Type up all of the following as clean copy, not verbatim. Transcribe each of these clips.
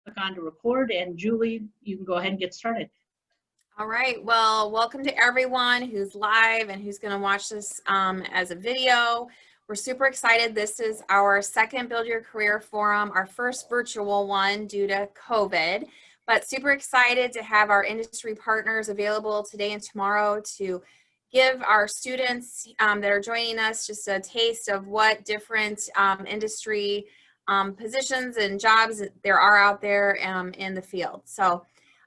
click on to record, and Julie, you can go ahead and get started. All right, well, welcome to everyone who's live and who's going to watch this as a video. We're super excited. This is our second Build Your Career Forum, our first virtual one due to COVID, but super excited to have our industry partners available today and tomorrow to give our students that are joining us just a taste of what different industry positions and jobs there are out there in the field. So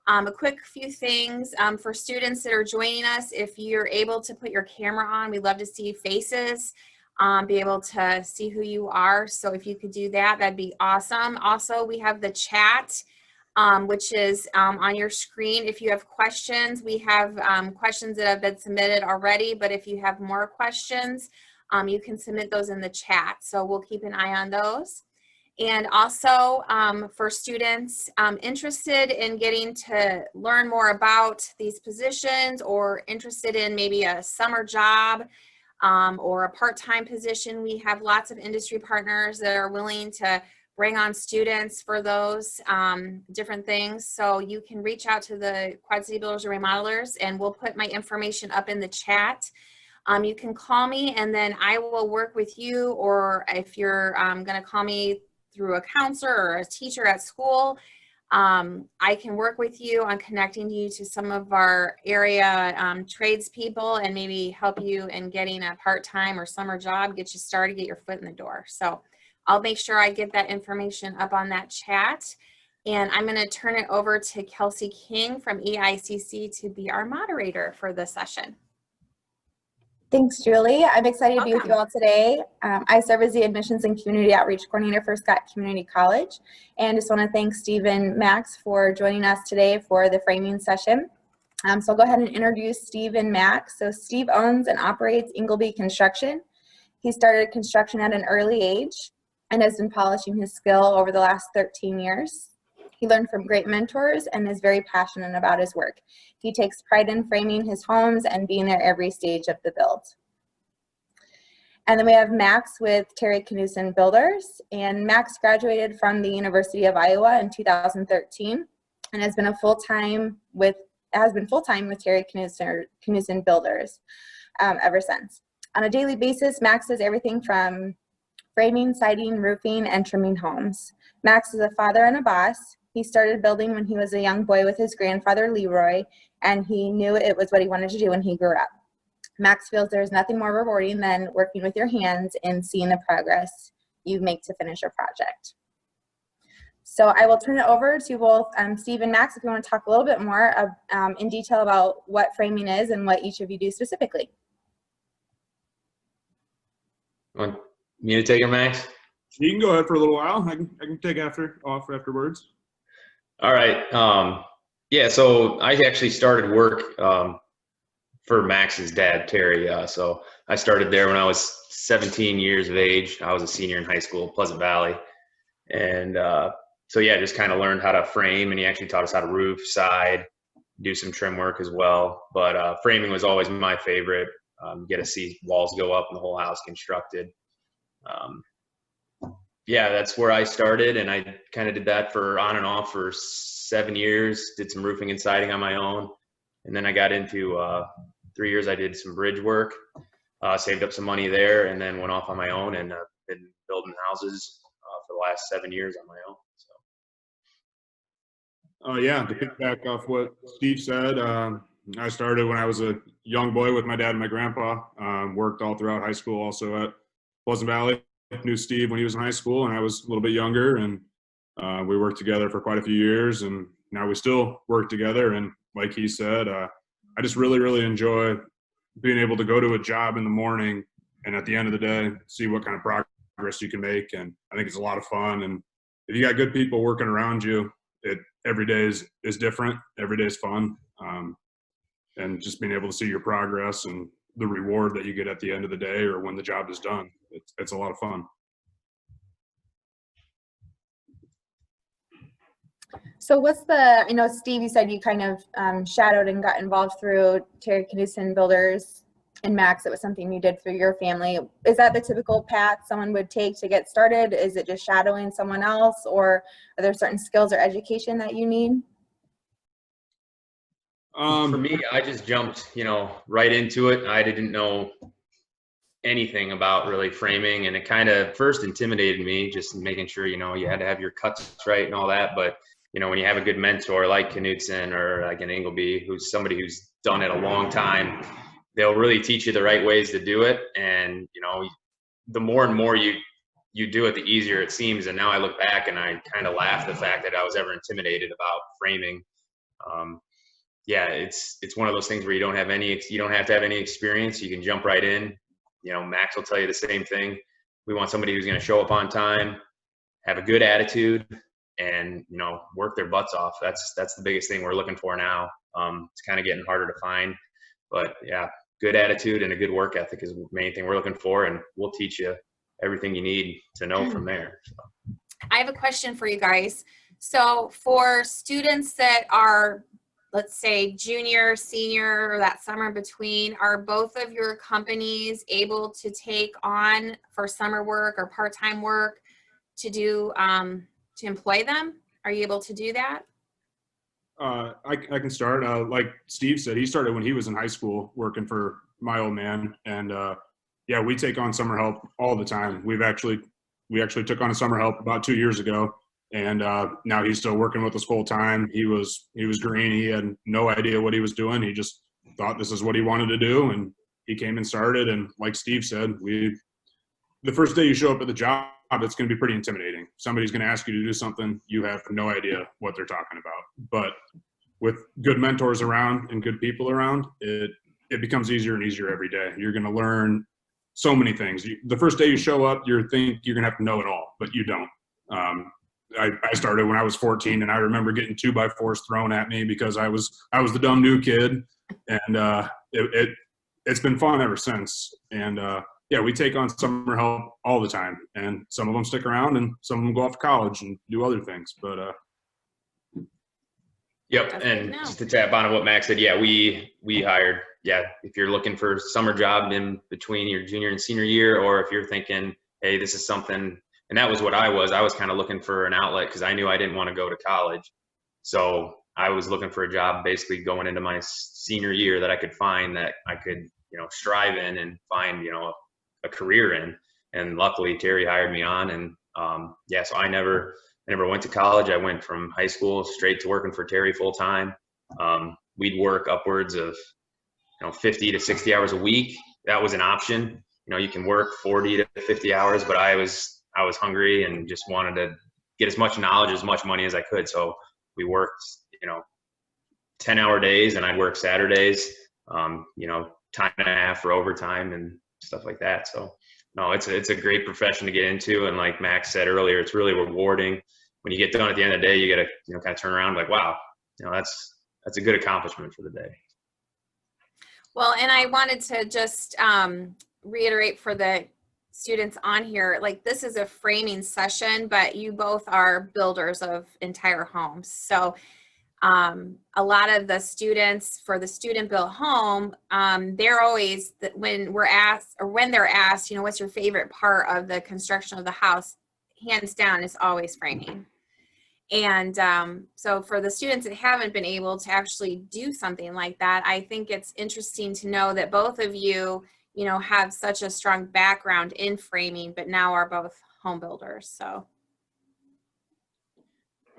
a quick few things for students that are joining us. If you're able to put your camera on, we'd love to see faces, be able to see who you are. So if you could do that, that'd be awesome. Also, we have the chat, which is on your screen. If you have questions, we have questions that have been submitted already, but if you have more questions, you can submit those in the chat. So we'll keep an eye on those. And also for students interested in getting to learn more about these positions or interested in maybe a summer job or a part-time position, we have lots of industry partners that are willing to bring on students for those different things. So you can reach out to the Quad City Builders and Remodelers, and we'll put my information up in the chat. You can call me and then I will work with you, or if you're gonna call me through a counselor or a teacher at school, I can work with you on connecting you to some of our area tradespeople and maybe help you in getting a part-time or summer job, get you started, get your foot in the door. So I'll make sure I get that information up on that chat. And I'm going to turn it over to Kelsey King from EICC to be our moderator for the session. Thanks, Julie. I'm excited to be with you all today. I serve as the Admissions and Community Outreach Coordinator for Scott Community College, and just want to thank Steve and Max for joining us today for the framing session. So I'll go ahead and introduce Steve and Max. So Steve owns and operates Ingleby Construction. He started construction at an early age and has been polishing his skill over the last 13 years. He learned from great mentors and is very passionate about his work. He takes pride in framing his homes and being there every stage of the build. And then we have Max with Terry Knutsen Builders. And Max graduated from the University of Iowa in 2013 and has been full-time with Terry Knutsen Builders ever since. On a daily basis, Max does everything from framing, siding, roofing, and trimming homes. Max is a father and a boss. He started building when he was a young boy with his grandfather, Leroy, and he knew it was what he wanted to do when he grew up. Max feels there's nothing more rewarding than working with your hands and seeing the progress you make to finish a project. So I will turn it over to both Steve and Max if you want to talk a little bit more in detail about what framing is and what each of you do specifically. Want me to take it, Max? You can go ahead for a little while. I can take off afterwards. All right. Yeah, so I actually started work for Max's dad, Terry. So I started there when I was 17 years of age. I was a senior in high school, Pleasant Valley. And so yeah, just kind of learned how to frame, and he actually taught us how to roof, side, do some trim work as well. But framing was always my favorite. Get to see walls go up and the whole house constructed. Yeah, that's where I started, and I kind of did that for on and off for 7 years, did some roofing and siding on my own. And then I got into 3 years, I did some bridge work, saved up some money there, and then went off on my own and been building houses for the last 7 years on my own. So. Yeah, to pick back off what Steve said, I started when I was a young boy with my dad and my grandpa, worked all throughout high school, also at Pleasant Valley. Knew Steve when he was in high school and I was a little bit younger, and we worked together for quite a few years, and now we still work together. And like he said, I just really enjoy being able to go to a job in the morning and at the end of the day see what kind of progress you can make. And I think it's a lot of fun, and if you got good people working around you, every day is different, every day is fun, and just being able to see your progress and the reward that you get at the end of the day or when the job is done, it's a lot of fun. So what's the, I know Steve, you said you kind of shadowed and got involved through Terry Knutsen Builders And Max, it was something you did through your family. Is that the typical path someone would take to get started? Is it just shadowing someone else, or are there certain skills or education that you need? For me, I just jumped, right into it. I didn't know anything about really framing, and it kind of first intimidated me, just making sure, you had to have your cuts right and all that. But, when you have a good mentor like Knutsen or like an Ingleby, who's somebody who's done it a long time, they'll really teach you the right ways to do it. And, the more and more you do it, the easier it seems. And now I look back and I kind of laugh the fact that I was ever intimidated about framing. Yeah, it's one of those things where you don't have to have any experience. You can jump right in. Max will tell you the same thing. We want somebody who's going to show up on time, have a good attitude, and work their butts off. That's the biggest thing we're looking for now. It's kind of getting harder to find, but yeah, good attitude and a good work ethic is the main thing we're looking for, and we'll teach you everything you need to know from there. So. I have a question for you guys. So for students that are, let's say, junior, senior, or that summer between, are both of your companies able to take on for summer work or part-time work to do, to employ them? Are you able to do that? I can start. Like Steve said, he started when he was in high school working for my old man. And yeah, we take on summer help all the time. We actually took on a summer help about 2 years ago. And now he's still working with us full time. He was green. He had no idea what he was doing. He just thought this is what he wanted to do. And he came and started. And like Steve said, the first day you show up at the job, it's going to be pretty intimidating. Somebody's going to ask you to do something. You have no idea what they're talking about. But with good mentors around and good people around, it becomes easier and easier every day. You're going to learn so many things. The first day you show up, you think you're going to have to know it all, but you don't. I started when I was 14, and I remember getting 2x4s thrown at me because I was the dumb new kid, and it's been fun ever since. And yeah, we take on summer help all the time, and some of them stick around, and some of them go off to college and do other things. But yep, and just to tap on what Max said, yeah, we hired. Yeah, if you're looking for a summer job in between your junior and senior year, or if you're thinking, hey, this is something. And that was what I was kind of looking for an outlet because I knew I didn't want to go to college. So I was looking for a job basically going into my senior year that I could find that I could, strive in and find, a career in. And luckily Terry hired me on. And yeah, so I never went to college. I went from high school straight to working for Terry full time. We'd work upwards of, 50 to 60 hours a week. That was an option. You can work 40 to 50 hours, but I was hungry and just wanted to get as much knowledge, as much money as I could. So we worked, 10-hour days, and I'd work Saturdays, time and a half for overtime and stuff like that. So no, it's a great profession to get into. And like Max said earlier, it's really rewarding. When you get done at the end of the day, you got to, kind of turn around like, wow, that's a good accomplishment for the day. Well, and I wanted to just reiterate for the students on here, like this is a framing session, but you both are builders of entire homes. So a lot of the students for the student built home, they're always, when they're asked, what's your favorite part of the construction of the house, hands down is always framing. And so for the students that haven't been able to actually do something like that, I think it's interesting to know that both of you, have such a strong background in framing, but now are both home builders. So.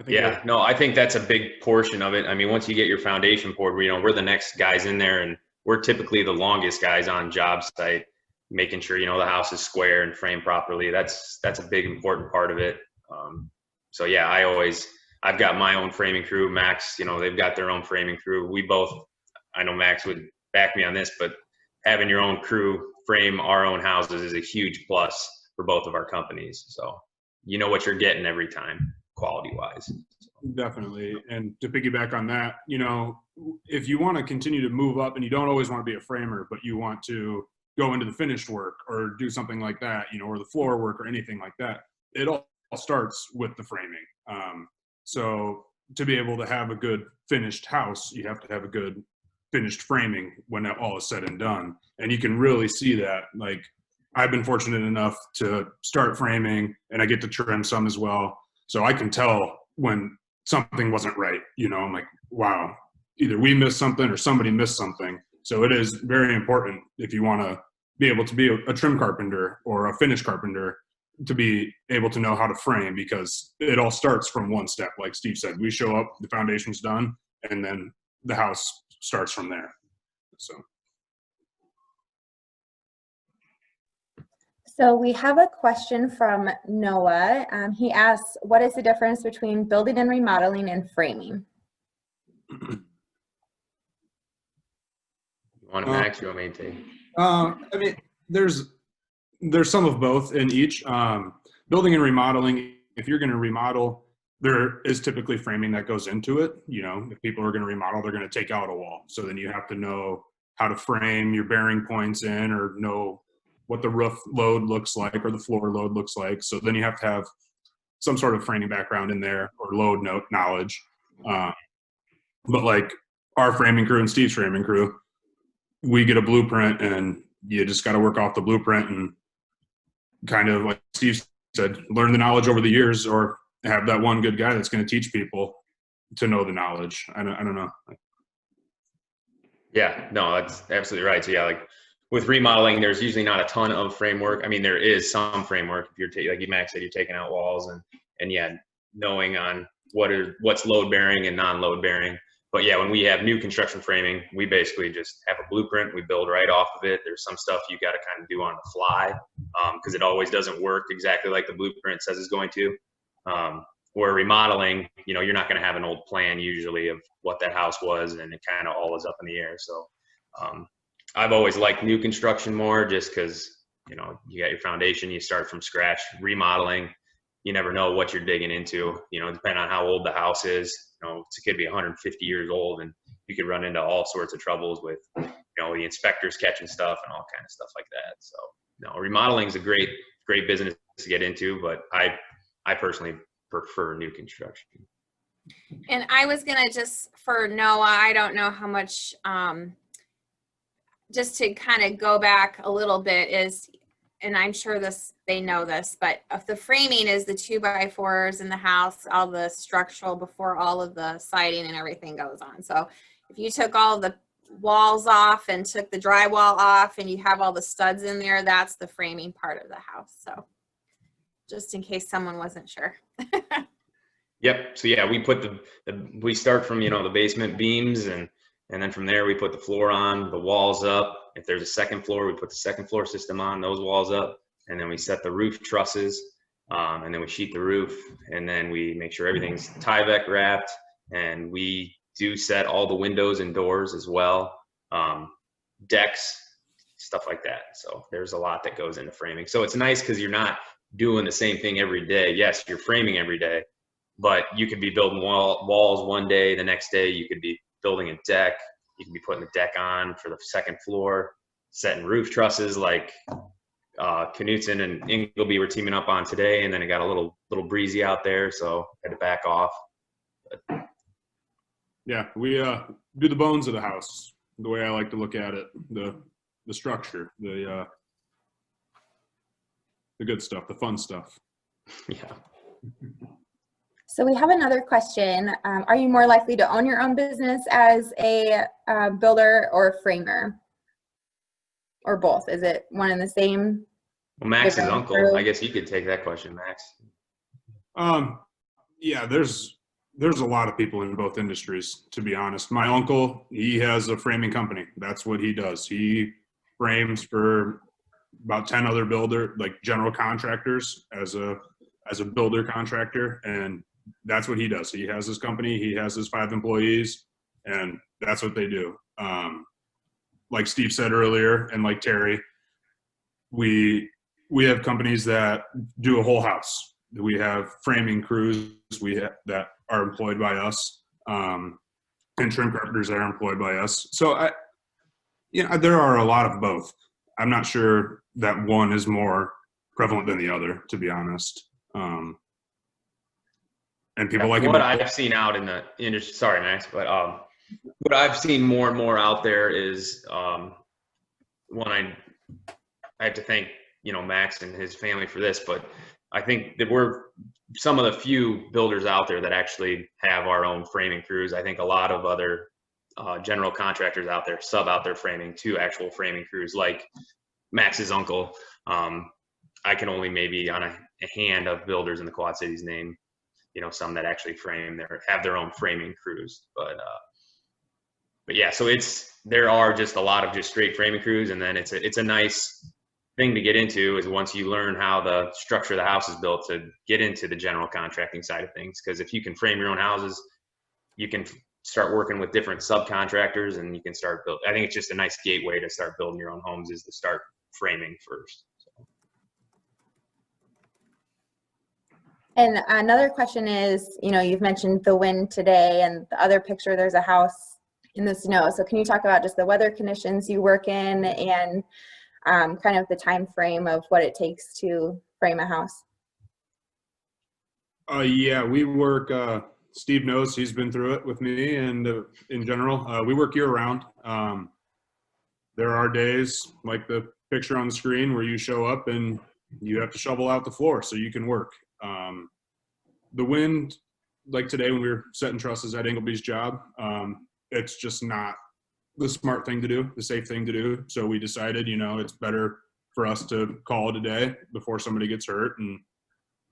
Yeah, no, I think that's a big portion of it. I mean, once you get your foundation poured, we're the next guys in there, and we're typically the longest guys on job site, making sure, the house is square and framed properly. That's a big, important part of it. So yeah, I've got my own framing crew. Max, they've got their own framing crew. We both, I know Max would back me on this, but having your own crew frame our own houses is a huge plus for both of our companies. So you know what you're getting every time, quality wise. Definitely. And to piggyback on that, if you want to continue to move up and you don't always want to be a framer, but you want to go into the finished work or do something like that, or the floor work or anything like that, it all starts with the framing. So to be able to have a good finished house, you have to have a good finished framing when all is said and done. And you can really see that. Like, I've been fortunate enough to start framing, and I get to trim some as well. So I can tell when something wasn't right. You know, I'm like, wow, either we missed something or somebody missed something. So it is very important, if you want to be able to be a trim carpenter or a finish carpenter, to be able to know how to frame, because it all starts from one step. Like Steve said, we show up, the foundation's done, and then the house starts from there. So we have a question from Noah. He asks, what is the difference between building and remodeling and framing? You want to, Max? You want me to take? I mean, there's some of both in each. Building and remodeling, if you're going to remodel, there is typically framing that goes into it. You know, if people are going to remodel, they're going to take out a wall. So then you have to know how to frame your bearing points in, or know what the roof load looks like or the floor load looks like. So then you have to have some sort of framing background in there, or load knowledge. But like our framing crew and Steve's framing crew, we get a blueprint, and you just got to work off the blueprint and kind of, like Steve said, learn the knowledge over the years, or have that one good guy that's going to teach people to know the knowledge. I don't know. Yeah, no, that's absolutely right. So yeah, like with remodeling, there's usually not a ton of framework. I mean, there is some framework. If you're like Max said, you're taking out walls, and yeah, knowing on what's load bearing and non-load bearing. But yeah, when we have new construction framing, we basically just have a blueprint. We build right off of it. There's some stuff you got to kind of do on the fly, because it always doesn't work exactly like the blueprint says it's going to. Where remodeling, you know, you're not going to have an old plan usually of what that house was, and it kind of all is up in the air. So I've always liked new construction more, just because, you know, you got your foundation, you start from scratch. Remodeling, you never know what you're digging into, you know, depending on how old the house is. You know, it could be 150 years old, and you could run into all sorts of troubles with, you know, the inspectors catching stuff and all kind of stuff like that. So, you know, remodeling is a great business to get into, but I personally prefer new construction. And I was gonna, just for Noah, I don't know how much, just to kind of go back a little bit, is, and I'm sure they know this, but if the framing is the 2x4s in the house, all the structural before all of the siding and everything goes on. So if you took all the walls off and took the drywall off, and you have all the studs in there, that's the framing part of the house. So just in case someone wasn't sure. Yep. So yeah, we put we start from, you know, the basement beams, and then from there we put the floor on, the walls up. If there's a second floor, we put the second floor system on, those walls up, and then we set the roof trusses, and then we sheet the roof, and then we make sure everything's Tyvek wrapped, and we do set all the windows and doors as well, decks, stuff like that. So there's a lot that goes into framing. So it's nice because you're not doing the same thing every day. Yes, you're framing every day, but you could be building walls one day, the next day you could be building a deck, you can be putting the deck on for the second floor, setting roof trusses like Knutsen and Ingleby were teaming up on today, and then it got a little breezy out there, so had to back off. But Yeah, we do the bones of the house, the way I like to look at it, the structure, the good stuff, the fun stuff. yeah. So we have another question. Are you more likely to own your own business as a builder or a framer? Or both? Is it one and the same? Well, Max's uncle, I guess you could take that question, Max. Yeah, there's a lot of people in both industries, to be honest. My uncle, he has a framing company. That's what he does. He frames for about 10 other general contractors as a builder contractor, and that's what he does. He has his company, he has his 5 employees, and that's what they do. Like Steve said earlier, and like Terry, we have companies that do a whole house. We have framing crews that are employed by us, and trim carpenters that are employed by us. So there are a lot of both. I'm not sure that one is more prevalent than the other, to be honest. And people like what I've seen out in the industry. Sorry, Max, but what I've seen more and more out there is one I have to thank Max and his family for this, but I think that we're some of the few builders out there that actually have our own framing crews. I think a lot of other general contractors out there sub out their framing to actual framing crews, like Max's uncle. I can only maybe on a hand of builders in the Quad Cities name, some that actually have their own framing crews. But yeah, so there are just a lot of just straight framing crews, and then it's a nice thing to get into is once you learn how the structure of the house is built to get into the general contracting side of things. Because if you can frame your own houses, you can start working with different subcontractors, and you can start build. I think it's just a nice gateway to start building your own homes is to start framing first. So. And another question is, you've mentioned the wind today, and the other picture, there's a house in the snow. So can you talk about just the weather conditions you work in and kind of the time frame of what it takes to frame a house? Yeah, we work, Steve knows, he's been through it with me, and in general, we work year round. There are days like the picture on the screen where you show up and you have to shovel out the floor so you can work. The wind, like today when we were setting trusses at Ingleby's job, it's just not the smart thing to do, the safe thing to do. So we decided, it's better for us to call it a day before somebody gets hurt. And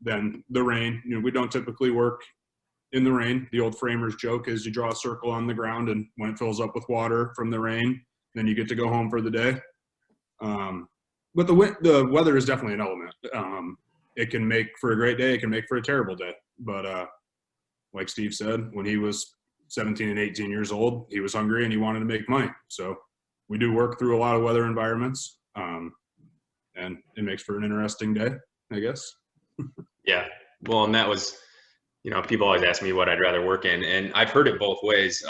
then the rain, we don't typically work in the rain. The old framers joke is you draw a circle on the ground, and when it fills up with water from the rain, then you get to go home for the day. But the weather is definitely an element. It can make for a great day. It can make for a terrible day. But like Steve said, when he was 17 and 18 years old, he was hungry and he wanted to make money. So we do work through a lot of weather environments, and it makes for an interesting day, I guess. Yeah. Well, and that was, people always ask me what I'd rather work in, and I've heard it both ways.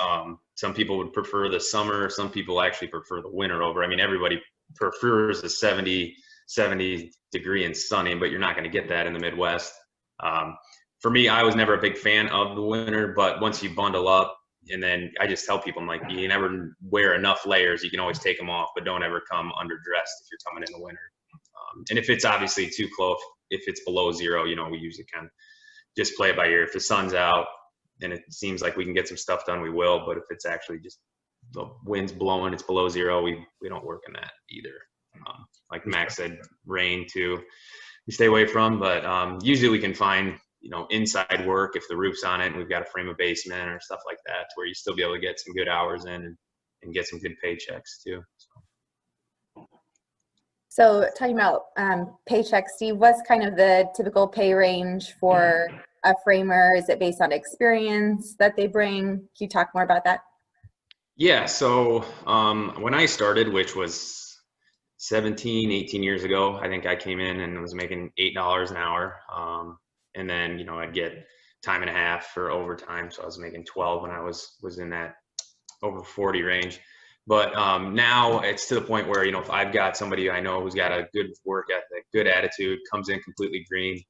Some people would prefer the summer. Some people actually prefer the winter over. I mean, everybody prefers the 70 degree and sunny, but you're not going to get that in the Midwest. For me, I was never a big fan of the winter, but once you bundle up, and then I just tell people, I'm like, you never wear enough layers. You can always take them off, but don't ever come underdressed if you're coming in the winter. And if it's obviously too close, if it's below zero, we usually kind of just play it by ear. If the sun's out and it seems like we can get some stuff done, we will. But if it's actually just the wind's blowing, it's below zero, we don't work in that either. Like Max said, rain too, we stay away from. But usually we can find inside work if the roof's on it and we've got to frame a basement or stuff like that, where you still be able to get some good hours in and get some good paychecks too. So talking about paychecks, Steve, what's kind of the typical pay range for a framer? Is it based on experience that they bring? Can you talk more about that? Yeah. So when I started, which was 17, 18 years ago, I think I came in and was making $8 an hour. And then, I'd get time and a half for overtime. So I was making 12 when I was in that over 40 range. But now it's to the point where, if I've got somebody I know who's got a good work ethic, good attitude, comes in completely green,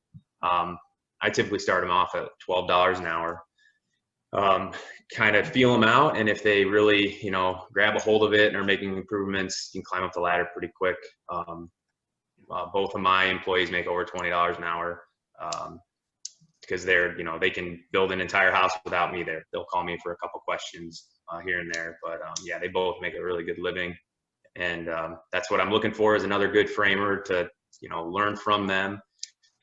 I typically start them off at $12 an hour. Kind of feel them out. And if they really, grab a hold of it and are making improvements, you can climb up the ladder pretty quick. Both of my employees make over $20 an hour. Because they're, they can build an entire house without me there. They'll call me for a couple questions here and there. But yeah, they both make a really good living. And that's what I'm looking for, is another good framer to, learn from them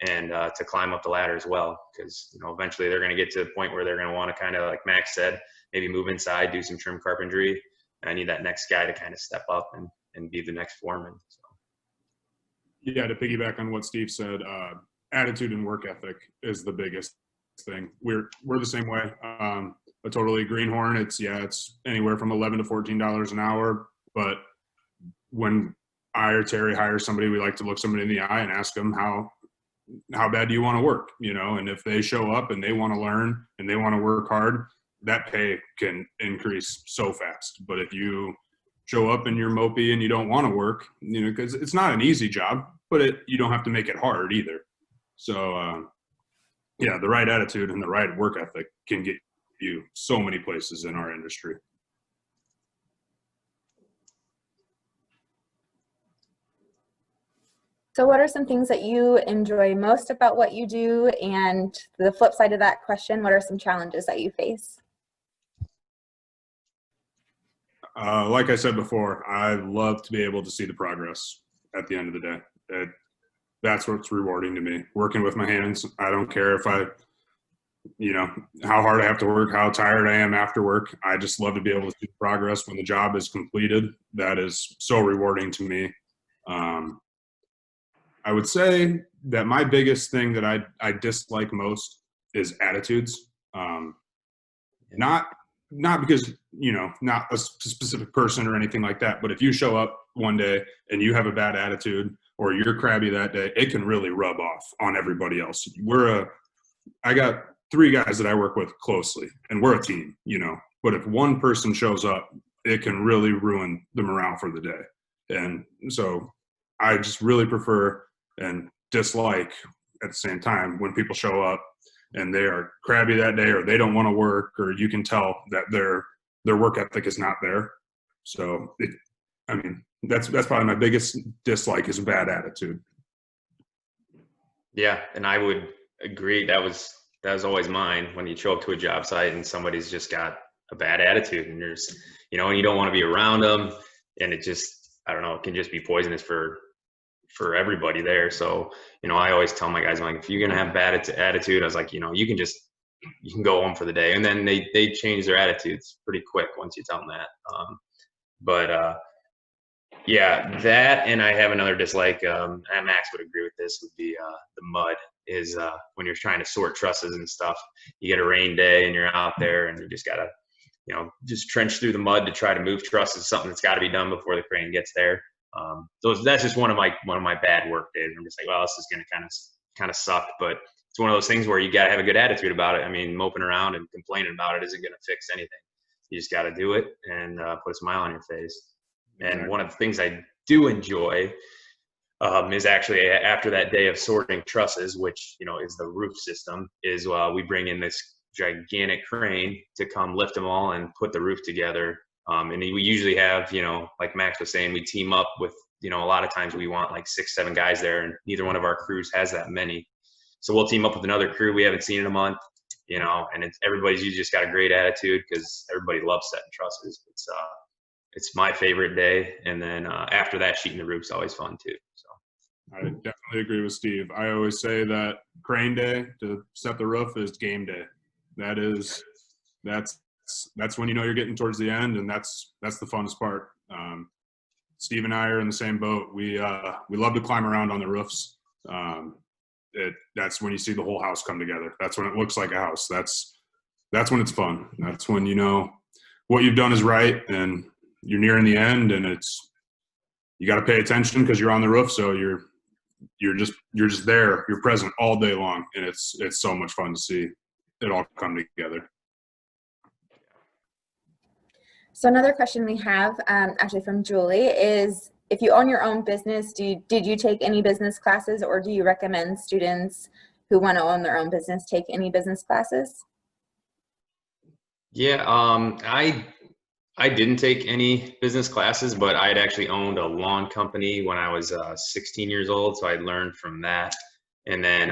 and to climb up the ladder as well. Because, eventually they're going to get to the point where they're going to want to kind of, like Max said, maybe move inside, do some trim carpentry. And I need that next guy to kind of step up and be the next foreman. So. Yeah, to piggyback on what Steve said, attitude and work ethic is the biggest thing. We're the same way. A totally greenhorn, it's anywhere from $11 to $14 an hour. But when I or Terry hire somebody, we like to look somebody in the eye and ask them how bad do you want to work, and if they show up and they want to learn and they want to work hard, that pay can increase so fast. But if you show up and you're mopey and you don't want to work, because it's not an easy job, but you don't have to make it hard either. So, yeah, the right attitude and the right work ethic can get you so many places in our industry. So what are some things that you enjoy most about what you do? And the flip side of that question, what are some challenges that you face? Like I said before, I love to be able to see the progress at the end of the day. That's what's rewarding to me. Working with my hands, I don't care if how hard I have to work, how tired I am after work. I just love to be able to see progress when the job is completed. That is so rewarding to me. I would say that my biggest thing that I dislike most is attitudes. Not because, not a specific person or anything like that, but if you show up one day and you have a bad attitude or you're crabby that day, it can really rub off on everybody else. I got 3 guys that I work with closely, and we're a team, but if one person shows up, it can really ruin the morale for the day. And so I just really prefer and dislike at the same time when people show up and they are crabby that day, or they don't want to work, or you can tell that their work ethic is not there. So that's probably my biggest dislike is bad attitude. Yeah, and I would agree. That was always mine, when you show up to a job site and somebody's just got a bad attitude, and there's, and you don't want to be around them, and it just, I don't know, it can just be poisonous for everybody there. So, I always tell my guys, I'm like, if you're going to have bad attitude, I was like, you can go home for the day. And then they change their attitudes pretty quick once you tell them that. Yeah, that, and I have another dislike, and Max would agree with this, would be the mud. Is when you're trying to sort trusses and stuff. You get a rain day and you're out there and you just gotta, just trench through the mud to try to move trusses, something that's got to be done before the crane gets there. So that's just one of my bad work days. I'm just like, well, this is gonna kind of suck, but it's one of those things where you gotta have a good attitude about it. I mean, moping around and complaining about it isn't gonna fix anything. You just gotta do it and put a smile on your face. And one of the things I do enjoy is actually after that day of sorting trusses, which, is the roof system, is we bring in this gigantic crane to come lift them all and put the roof together. And we usually have, like Max was saying, we team up with, a lot of times we want like 6, 7 guys there, and neither one of our crews has that many. So we'll team up with another crew we haven't seen in a month, and everybody's usually just got a great attitude because everybody loves setting trusses. It's my favorite day. And then after that, sheeting the roof's always fun too. So I definitely agree with Steve. I always say that crane day to set the roof is game day. That's when you're getting towards the end, and that's the funnest part. Steve and I are in the same boat. We love to climb around on the roofs. That's when you see the whole house come together. That's when it looks like a house. That's when it's fun. That's when what you've done is right, and you're nearing the end, and you got to pay attention because you're on the roof. So you're just there. You're present all day long, and it's so much fun to see it all come together. So another question we have, actually from Julie, is if you own your own business, did you take any business classes, or do you recommend students who want to own their own business take any business classes? Yeah, I didn't take any business classes, but I had actually owned a lawn company when I was 16 years old, so I learned from that. And then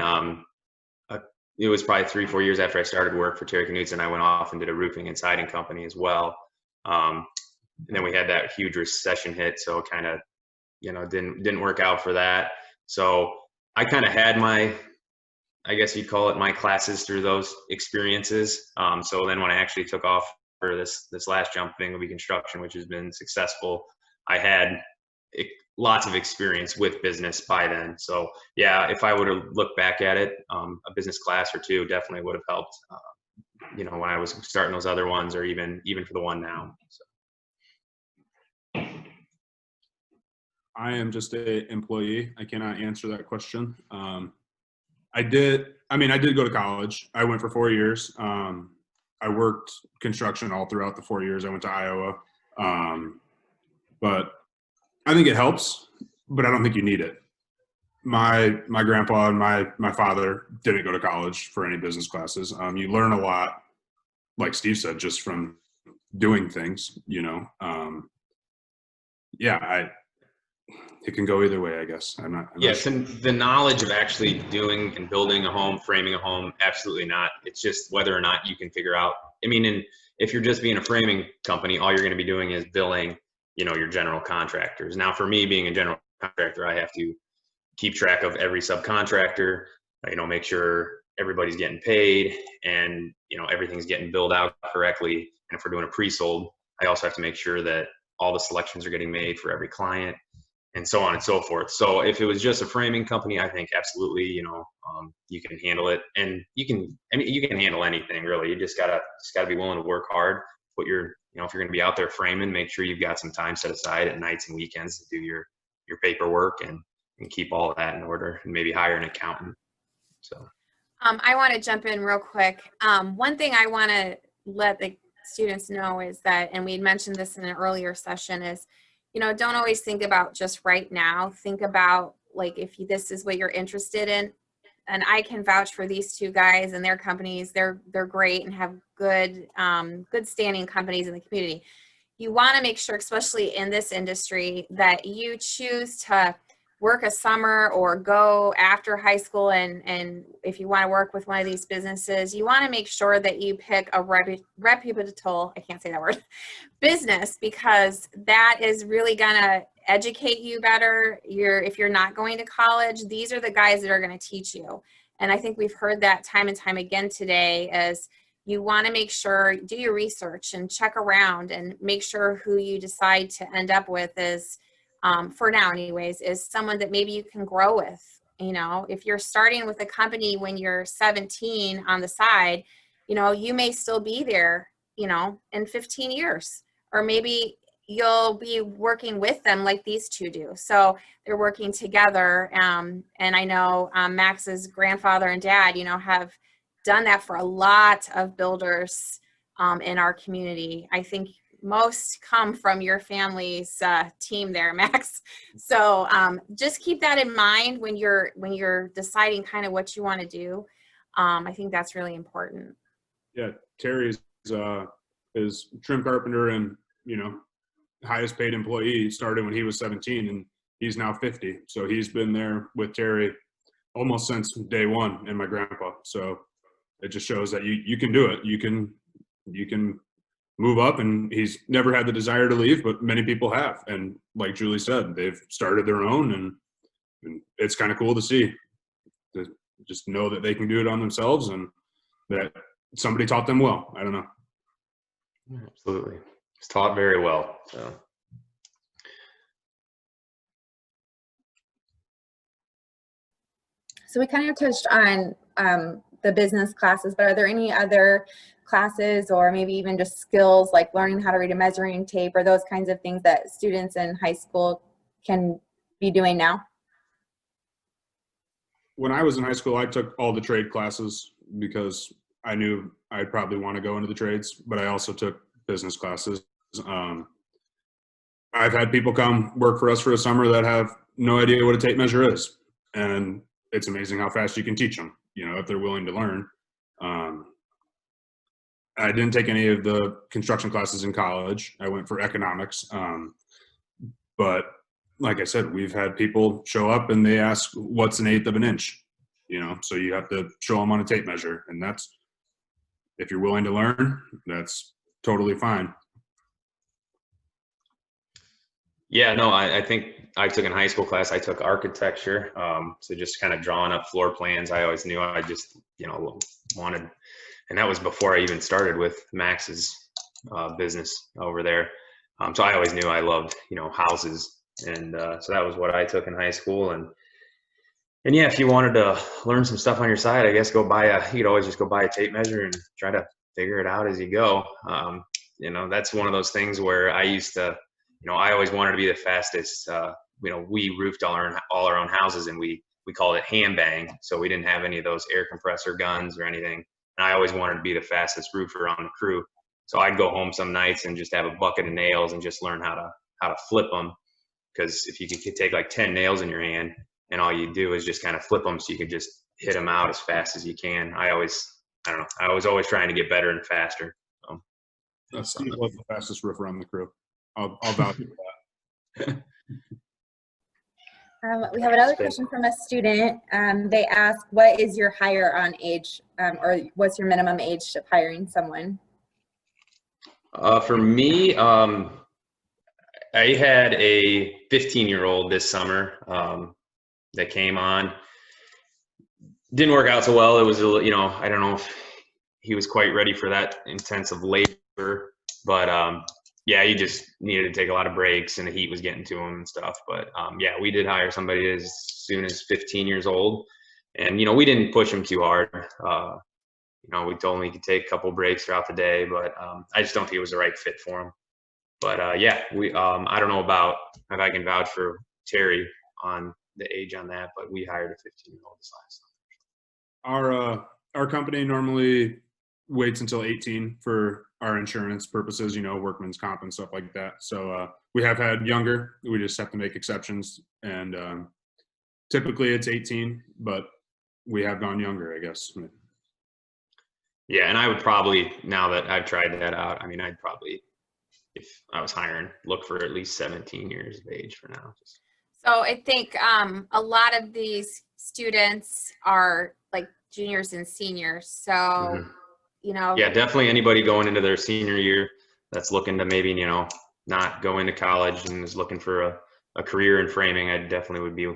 it was probably 3-4 years after I started work for Knutsen, I went off and did a roofing and siding company as well. And then we had that huge recession hit, so it kind of, didn't work out for that. So I kind of had I guess you'd call it my classes through those experiences. So then when I actually took off for this last jump, Ingleby Construction, which has been successful, I had lots of experience with business by then. So yeah, if I would have looked back at it, a business class or 2 definitely would have helped, when I was starting those other ones, or even for the one now. So. I am just an employee. I cannot answer that question. I did go to college. I went for 4 years. I worked construction all throughout the 4 years. I went to Iowa. But I think it helps, but I don't think you need it. My grandpa and my father didn't go to college for any business classes. You learn a lot, like Steve said, just from doing things, it can go either way, I guess. I'm not Yes, sure. and the knowledge of actually doing and building a home, framing a home, absolutely not. It's just whether or not you can figure out. I mean, and if you're just being a framing company, all you're going to be doing is billing, your general contractors. Now, for me, being a general contractor, I have to keep track of every subcontractor, make sure everybody's getting paid and, everything's getting billed out correctly. And if we're doing a pre-sold, I also have to make sure that all the selections are getting made for every client, and so on and so forth. So if it was just a framing company, I think absolutely, you can handle it, and you can handle anything really. You just gotta be willing to work hard. If you're going to be out there framing, make sure you've got some time set aside at nights and weekends to do your paperwork and keep all of that in order, and maybe hire an accountant. So. I want to jump in real quick. One thing I want to let the students know is that, and we mentioned this in an earlier session, is, don't always think about just right now. Think about, like, if this is what you're interested in. And I can vouch for these two guys and their companies. They're great and have good standing companies in the community. You want to make sure, especially in this industry, that you choose to work a summer or go after high school, and if you want to work with one of these businesses, you want to make sure that you pick a reputable, I can't say that word, business, because that is really going to educate you better. If you're not going to college, these are the guys that are going to teach you. And I think we've heard that time and time again today, as you want to make sure, do your research and check around and make sure who you decide to end up with is, for now anyways, is someone that maybe you can grow with. If you're starting with a company when you're 17 on the side, you may still be there, in 15 years, or maybe you'll be working with them like these two do. So they're working together. And I know Max's grandfather and dad, have done that for a lot of builders in our community. I think most come from your family's team there, Max. So just keep that in mind when you're deciding kind of what you want to do. I think that's really important. Yeah, Terry's is trim carpenter and, highest paid employee. Started when he was 17 and he's now 50. So he's been there with Terry almost since day one, and my grandpa. So it just shows that you can do it. You can move up, and he's never had the desire to leave, but many people have. And like Julie said, they've started their own, and it's kind of cool to see, to just know that they can do it on themselves and that somebody taught them well. I don't know. Absolutely. It's taught very well. So we kind of touched on the business classes, but are there any other classes or maybe even just skills like learning how to read a measuring tape or those kinds of things that students in high school can be doing now? When I was in high school, I took all the trade classes because I knew I'd probably want to go into the trades, but I also took business classes. I've had people come work for us for a summer that have no idea what a tape measure is. And it's amazing how fast you can teach them, if they're willing to learn. I didn't take any of the construction classes in college. I went for economics. But like I said, we've had people show up and they ask, what's an eighth of an inch? So you have to show them on a tape measure. And that's, if you're willing to learn, that's totally fine. Yeah, no, I think I took in high school class, I took architecture. So just kind of drawing up floor plans. I always knew I just, wanted, and that was before I even started with Max's business over there. So I always knew I loved, houses. And so that was what I took in high school. And yeah, if you wanted to learn some stuff on your side, I guess you could always just go buy a tape measure and try to figure it out as you go. That's one of those things where I used to, I always wanted to be the fastest. We roofed all our own houses, and we called it hand bang. So we didn't have any of those air compressor guns or anything. And I always wanted to be the fastest roofer on the crew. So I'd go home some nights and just have a bucket of nails and just learn how to flip them. Because if you could take like 10 nails in your hand and all you do is just kind of flip them so you can just hit them out as fast as you can. I was always trying to get better and faster. Steve was the fastest roofer on the crew. I'll vouch for that. We have another question from a student. They ask, what is your hire on age, or what's your minimum age of hiring someone? For me, I had a 15-year-old this summer that came on. Didn't work out so well. It was, I don't know if he was quite ready for that intensive labor, but yeah, he just needed to take a lot of breaks and the heat was getting to him and stuff. But yeah, we did hire somebody as soon as 15 years old. And, we didn't push him too hard. We told him he could take a couple breaks throughout the day, but I just don't think it was the right fit for him. But yeah, I don't know about if I can vouch for Terry on the age on that, but we hired a 15-year-old this last summer. Our company normally waits until 18 for our insurance purposes, workman's comp and stuff like that. So we have had younger. We just have to make exceptions, and typically it's 18, but we have gone younger, I guess. Yeah, and I would probably, now that I've tried that out, I'd probably, if I was hiring, look for at least 17 years of age for now. So I think a lot of these students are like juniors and seniors. So, Yeah, definitely anybody going into their senior year that's looking to maybe, not go into college and is looking for a career in framing, I definitely would be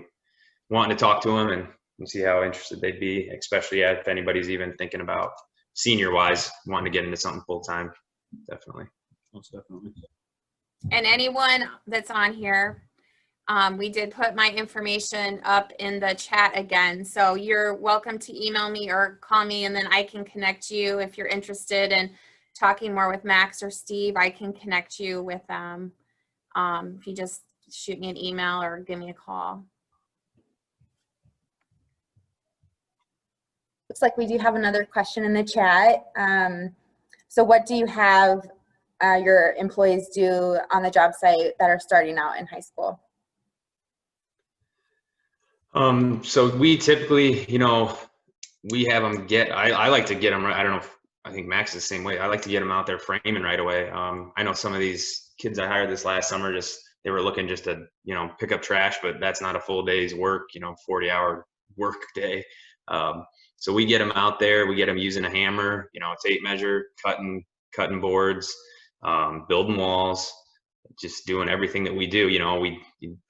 wanting to talk to them and see how interested they'd be, especially if anybody's even thinking about senior-wise, wanting to get into something full-time. Definitely. Most definitely. And anyone that's on here, we did put my information up in the chat again. So you're welcome to email me or call me, and then I can connect you if you're interested in talking more with Max or Steve. I can connect you with them. If you just shoot me an email or give me a call. Looks like we do have another question in the chat. So what do you have your employees do on the job site that are starting out in high school? So we typically, we have them I like to get them, I don't know if, I think Max is the same way. I like to get them out there framing right away. I know some of these kids I hired this last summer, they were looking just to, pick up trash, but that's not a full day's work, 40-hour work day. So we get them out there, we get them using a hammer, a tape measure, cutting boards, building walls, just doing everything that we do. We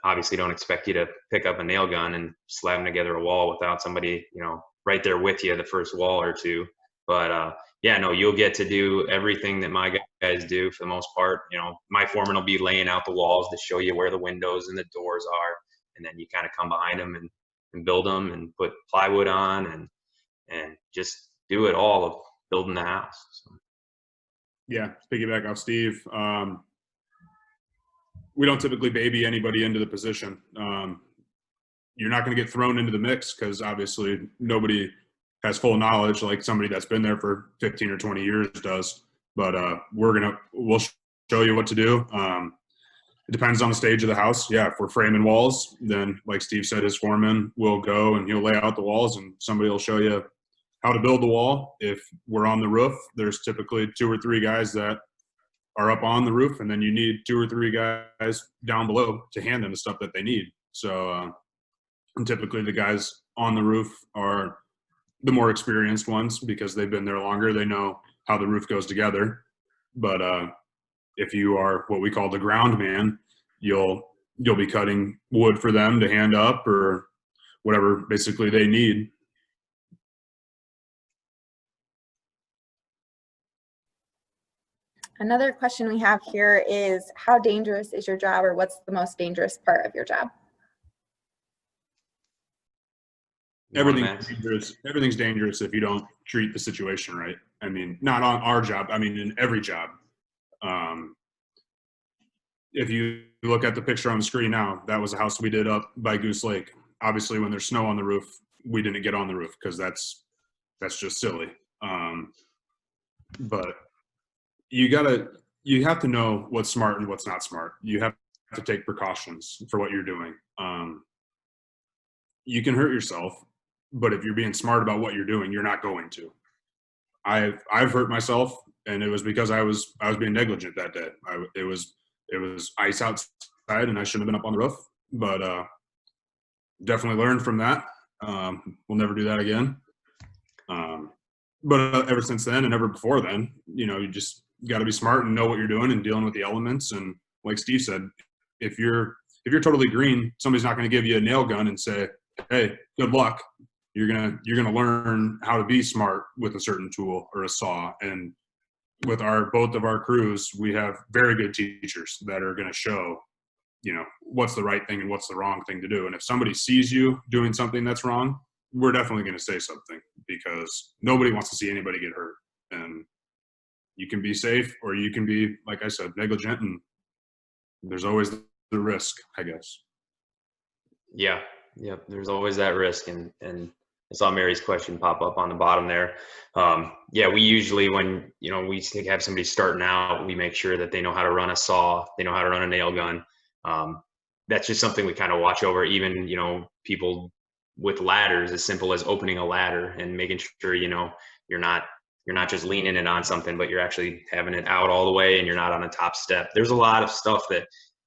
obviously don't expect you to pick up a nail gun and slam together a wall without somebody, right there with you the first wall or two. But yeah, no, you'll get to do everything that my guys do for the most part. My foreman will be laying out the walls to show you where the windows and the doors are, and then you kind of come behind them and build them and put plywood on and just do it all of building the house. So. Yeah, piggyback off Steve. We don't typically baby anybody into the position. You're not going to get thrown into the mix because obviously nobody has full knowledge like somebody that's been there for 15 or 20 years does. But we'll show you what to do. It depends on the stage of the house. Yeah, if we're framing walls, then like Steve said, his foreman will go and he'll lay out the walls and somebody will show you how to build the wall. If we're on the roof, there's typically 2 or 3 guys that are up on the roof, and then you need 2 or 3 guys down below to hand them the stuff that they need. So and typically the guys on the roof are the more experienced ones because they've been there longer. They know how the roof goes together. But if you are what we call the ground man, you'll be cutting wood for them to hand up or whatever basically they need. Another question we have here is, how dangerous is your job, or what's the most dangerous part of your job? Everything's dangerous if you don't treat the situation right. Not on our job, in every job. If you look at the picture on the screen now, that was a house we did up by Goose Lake. Obviously, when there's snow on the roof, we didn't get on the roof because that's just silly. But you have to know what's smart and what's not smart. You have to take precautions for what you're doing. You can hurt yourself, but if you're being smart about what you're doing, you're not going to. I've hurt myself, and it was because I was being negligent that day. It was ice outside, and I shouldn't have been up on the roof. But definitely learned from that. We'll never do that again. But ever since then and ever before then, you just got to be smart and know what you're doing and dealing with the elements. And like Steve said, if you're totally green, somebody's not going to give you a nail gun and say, "Hey, good luck." You're gonna learn how to be smart with a certain tool or a saw. And with both of our crews, we have very good teachers that are going to show, what's the right thing and what's the wrong thing to do. And if somebody sees you doing something that's wrong, we're definitely going to say something, because nobody wants to see anybody get hurt. And you can be safe, or you can be, like I said, negligent, and there's always the risk, I guess. Yeah. Yep. There's always that risk. And I saw Mary's question pop up on the bottom there. Yeah, we usually, when, we have somebody starting out, we make sure that they know how to run a saw, they know how to run a nail gun. That's just something we kind of watch over. Even, people with ladders, as simple as opening a ladder and making sure, you're not just leaning it on something, but you're actually having it out all the way and you're not on a top step. There's a lot of stuff that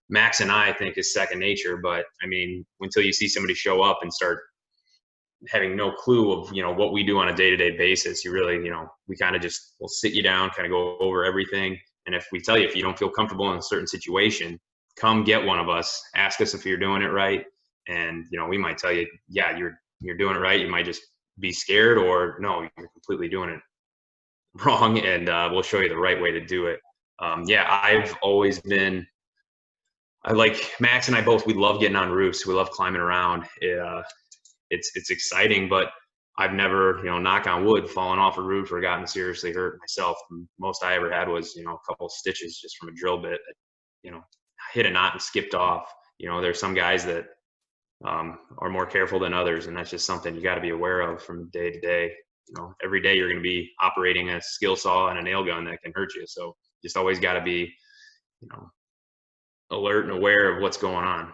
Max and I think is second nature, but I mean, until you see somebody show up and start having no clue of, what we do on a day-to-day basis, you really, we kind of just, we'll sit you down, kind of go over everything. And if we tell you, if you don't feel comfortable in a certain situation, come get one of us, ask us if you're doing it right. And, we might tell you, yeah, you're doing it right. You might just be scared, or no, you're completely doing it wrong. And we'll show you the right way to do it. Yeah, I've always been, like Max and I both, we love getting on roofs. We love climbing around. It's exciting, but I've never, knock on wood, fallen off a roof or gotten seriously hurt myself. Most I ever had was, a couple stitches just from a drill bit that, hit a knot and skipped off. There's some guys that are more careful than others, and that's just something you got to be aware of from day to day. Every day you're going to be operating a skill saw and a nail gun that can hurt you. So just always got to be, alert and aware of what's going on.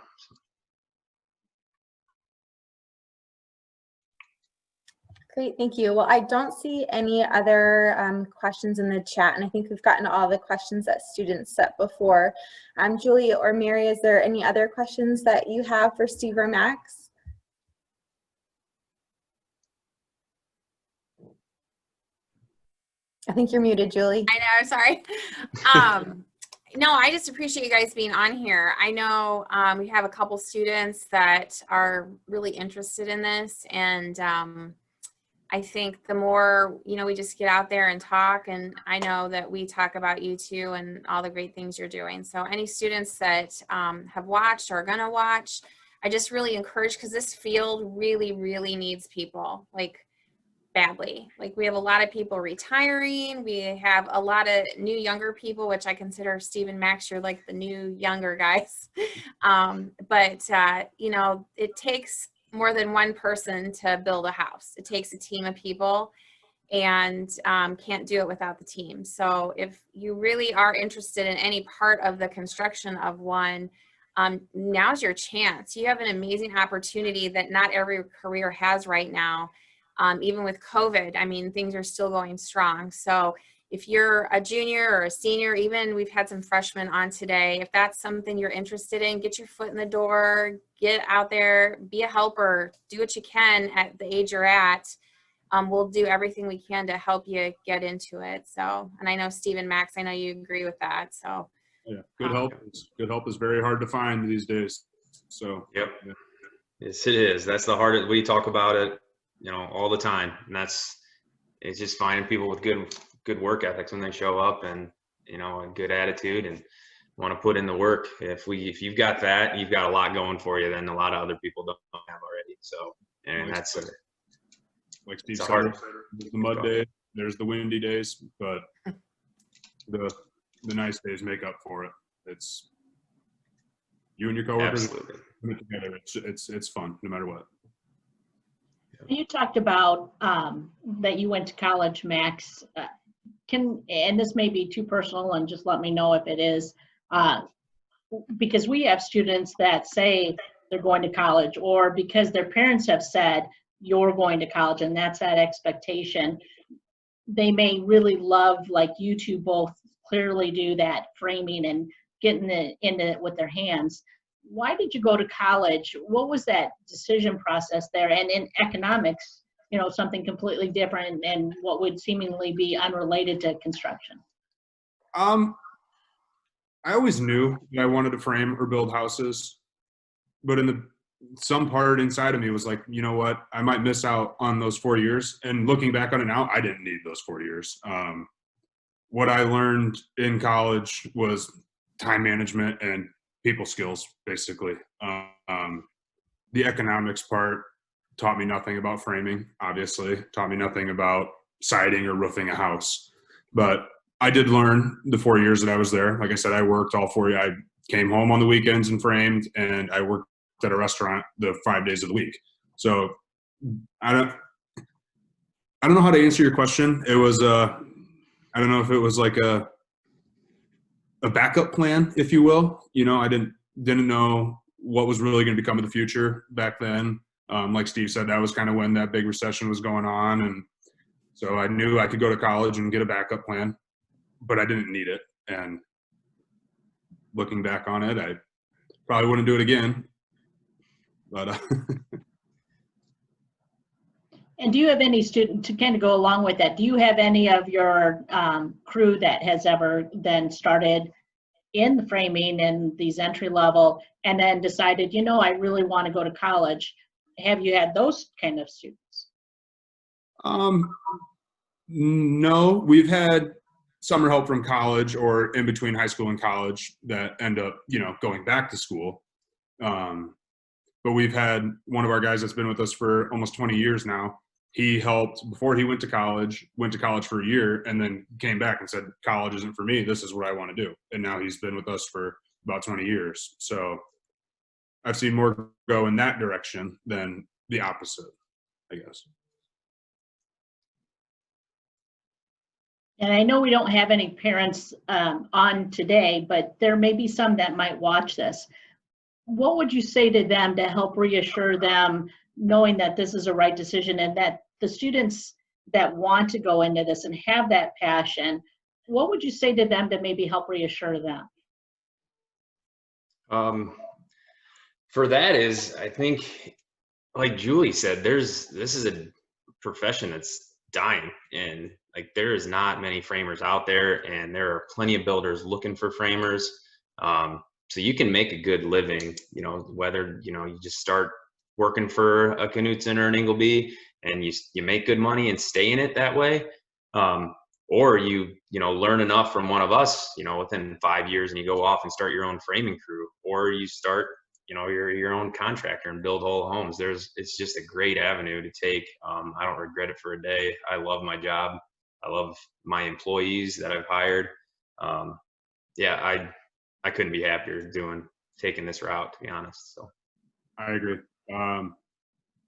Great, thank you. Well, I don't see any other questions in the chat, and I think we've gotten all the questions that students set before. Julie or Mary, is there any other questions that you have for Steve or Max? I think you're muted, Julie. I know, sorry. No, I just appreciate you guys being on here. I know we have a couple students that are really interested in this, and I think the more, we just get out there and talk, and I know that we talk about you too and all the great things you're doing. So any students that have watched or are gonna watch, I just really encourage, because this field really, really needs people, like badly. Like, we have a lot of people retiring. We have a lot of new younger people, which I consider Steve and Max, you're like the new younger guys. But it takes more than one person to build a house. It takes a team of people, and can't do it without the team. So if you really are interested in any part of the construction of one, now's your chance. You have an amazing opportunity that not every career has right now. Even with COVID, I mean, things are still going strong. So if you're a junior or a senior, even we've had some freshmen on today, if that's something you're interested in, get your foot in the door, get out there, be a helper, do what you can at the age you're at. We'll do everything we can to help you get into it. So, and I know Steve and Max, I know you agree with that. So yeah, good help is very hard to find these days. So yep. Yeah. Yes, it is. That's the hardest. We talk about it, all the time, and it's just finding people with good work ethics when they show up, and a good attitude, and want to put in the work. If you've got that, you've got a lot going for you than a lot of other people don't have already. So, and that's like Steve said, there's the mud days, there's the windy days, but the nice days make up for it. It's you and your coworkers put it together. It's fun no matter what. You talked about that you went to college, Max. And this may be too personal, and just let me know if it is, because we have students that say they're going to college, or because their parents have said you're going to college, and that's that expectation. They may really love, like you two both clearly do, that framing and getting into it with their hands. why did you go to college? What was that decision process there? And in economics, you know, something completely different and what would seemingly be unrelated to construction. I always knew that I wanted to frame or build houses, but some part inside of me was like, you know what, I might miss out on those 4 years. And looking back on it now, I didn't need those 4 years. What I learned in college was time management and people skills, basically. The economics part taught me nothing about framing, obviously, taught me nothing about siding or roofing a house. But I did learn the 4 years that I was there. Like I said, I worked all 4 years. I came home on the weekends and framed, and I worked at a restaurant the 5 days of the week. So I don't know how to answer your question. It was I don't know if it was like a backup plan, if you will. You know, I didn't know what was really going to become of the future back then. Like Steve said, that was kind of when that big recession was going on, and so I knew I could go to college and get a backup plan, but I didn't need it. And looking back on it, I probably wouldn't do it again. But And do you have any student, to kind of go along with that, do you have any of your crew that has ever then started in the framing and these entry level and then decided, you know, I really want to go to college? Have you had those kind of students? No, we've had summer help from college or in between high school and college that end up, you know, going back to school. But we've had one of our guys that's been with us for almost 20 years now. He helped before he went to college for a year, and then came back and said, college isn't for me. This is what I want to do. And now he's been with us for about 20 years. So I've seen more go in that direction than the opposite, I guess. And I know we don't have any parents on today, but there may be some that might watch this. What would you say to them to help reassure them, knowing that this is a right decision and that the students that want to go into this and have that passion, what would you say to them to maybe help reassure them? For that is, I think, like Julie said, this is a profession that's dying, and like there is not many framers out there, and there are plenty of builders looking for framers. So you can make a good living, you know, whether, you know, you just start working for a Knutsen or an Ingleby and you make good money and stay in it that way. Or you know, learn enough from one of us, you know, within 5 years and you go off and start your own framing crew, or you start, you know, your own contractor and build whole homes. It's just a great avenue to take. I don't regret it for a day. I love my job. I love my employees that I've hired. Yeah, I couldn't be happier taking this route, to be honest. So I agree.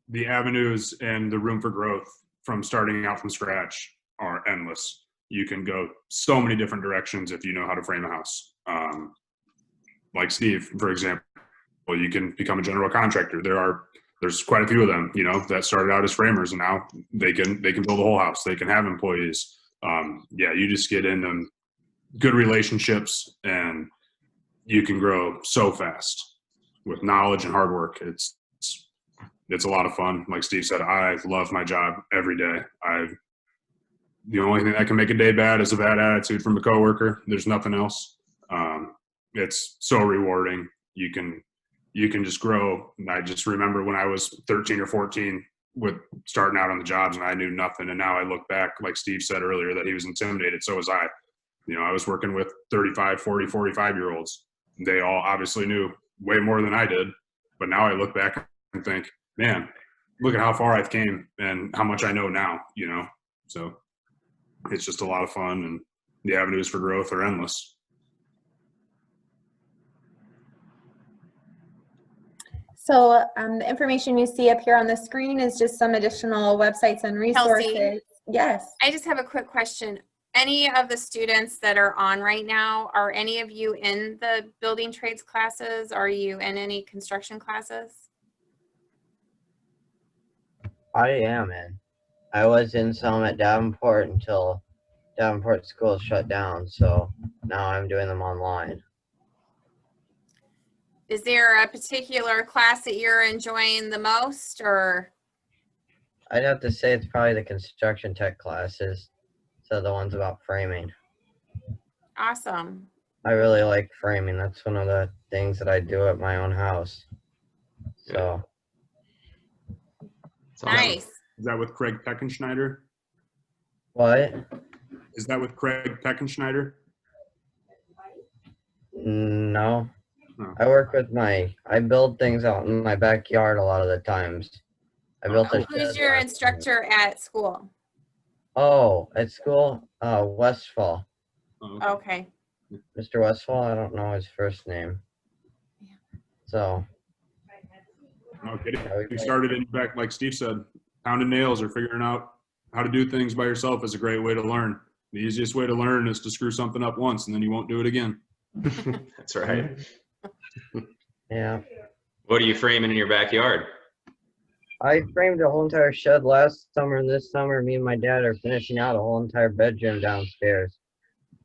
The avenues and the room for growth from starting out from scratch are endless. You can go so many different directions if you know how to frame a house. Like Steve, for example, you can become a general contractor. There's quite a few of them, you know, that started out as framers, and now they can build a whole house. They can have employees. Yeah, you just get in them good relationships, and you can grow so fast with knowledge and hard work. It's a lot of fun. Like Steve said, I love my job every day. The only thing that can make a day bad is a bad attitude from a coworker. There's nothing else. It's so rewarding. You can just grow. And I just remember when I was 13 or 14 with starting out on the jobs and I knew nothing. And now I look back, like Steve said earlier, that he was intimidated. So was I. You know, I was working with 35, 40, 45-year-olds. They all obviously knew way more than I did. But now I look back and think, man, look at how far I've came and how much I know now, you know. So it's just a lot of fun, and the avenues for growth are endless. So the information you see up here on the screen is just some additional websites and resources. Kelsey, yes. I just have a quick question. Any of the students that are on right now, are any of you in the building trades classes? Are you in any construction classes? I am in. I was in some at Davenport until Davenport school shut down, so now I'm doing them online. Is there a particular class that you're enjoying the most, or? I'd have to say it's probably the construction tech classes. So the ones about framing. Awesome. I really like framing. That's one of the things that I do at my own house. So It's awesome. Nice. Is that with Craig Peckenschneider? what? Is that with Craig Peckenschneider? No. Oh. I build things out in my backyard a lot of the times. I built a Who's shed your last instructor at school? summer. Oh, at school? Westfall. Oh, Okay. Mr. Westfall, I don't know his first name. So no kidding. Yeah, You started in back, like Steve said, pounding nails or figuring out how to do things by yourself is a great way to learn. The easiest way to learn is to screw something up once and then you won't do it again. That's right. yeah. What are you framing in your backyard? I framed a whole entire shed last summer, and this summer me and my dad are finishing out a whole entire bedroom downstairs.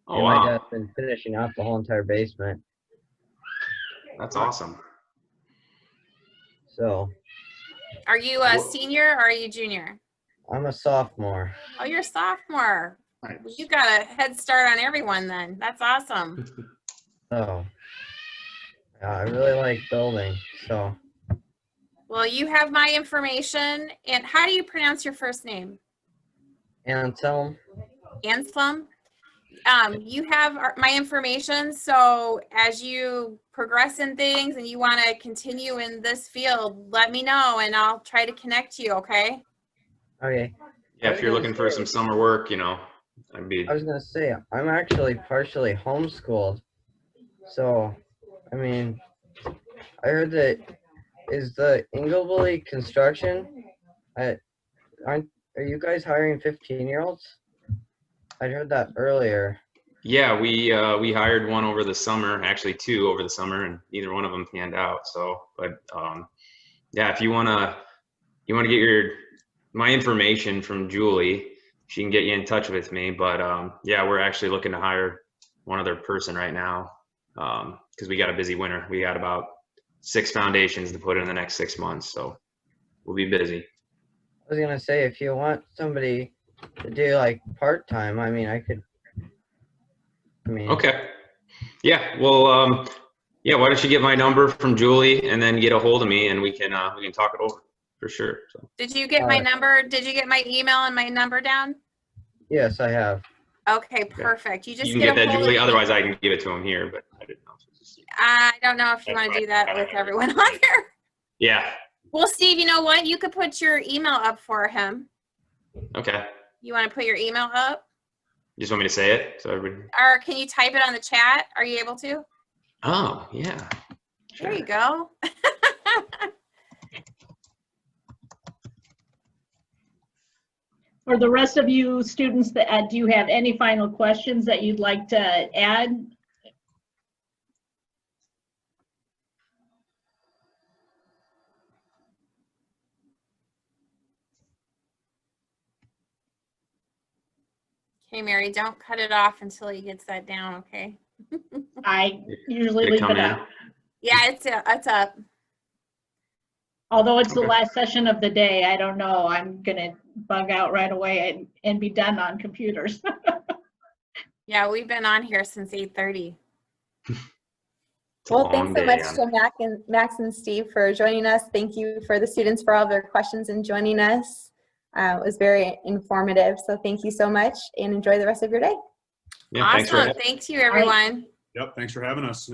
Oh, and my wow. dad's been finishing out the whole entire basement. That's awesome. So Are you a senior or are you junior? I'm a sophomore. Oh, you're a sophomore. Nice. You got a head start on everyone then. That's awesome. So yeah, I really like building. So Well, you have my information. And how do you pronounce your first name? Anselm, Anselm? You have my information. So as you progress in things and you want to continue in this field, let me know and I'll try to connect you. Okay. okay. Yeah, if you're looking for some summer work, I'd be. I was gonna say I'm actually partially homeschooled. So I mean, I heard that is the Ingleby construction. Are you guys hiring 15-year-olds? I heard that earlier. Yeah, we hired one over the summer, actually two over the summer, and neither one of them panned out. So, but yeah, if you wanna get my information from Julie, she can get you in touch with me. But yeah, we're actually looking to hire one other person right now because we got a busy winter. We got about 6 foundations to put in the next 6 months, so we'll be busy. I was gonna say if you want somebody to do like part-time, I mean, Okay. Yeah. Well, yeah. Why don't you get my number from Julie and then get a hold of me and we can talk it over for sure. So. Did you get my number? Did you get my email and my number down? Yes, I have. Okay, perfect. You just You can get that, a hold Julie. of me. Otherwise, I can give it to him here, but I didn't know. I don't know if you want to do that with everyone on here. Yeah. Well, Steve, you know what? You could put your email up for him. Okay. You want to put your email up? You just want me to say it so everybody. Or can you type it on the chat? Are you able to? Oh yeah. Sure. There you go. For the rest of you students, do you have any final questions that you'd like to add? Okay, Mary, don't cut it off until he gets that down, okay? I usually Did it leave come it in? up. Yeah, it's up. Although it's the Okay. last session of the day, I don't know. I'm gonna bug out right away and be done on computers. Yeah, we've been on here since 8:30. It's a Well, long thanks so day much on- to Max and Steve for joining us. Thank you for the students for all their questions and joining us. It was very informative. So thank you so much and enjoy the rest of your day. Yeah. Thanks for Awesome. Thank you, everyone. Yep. Thanks for having us.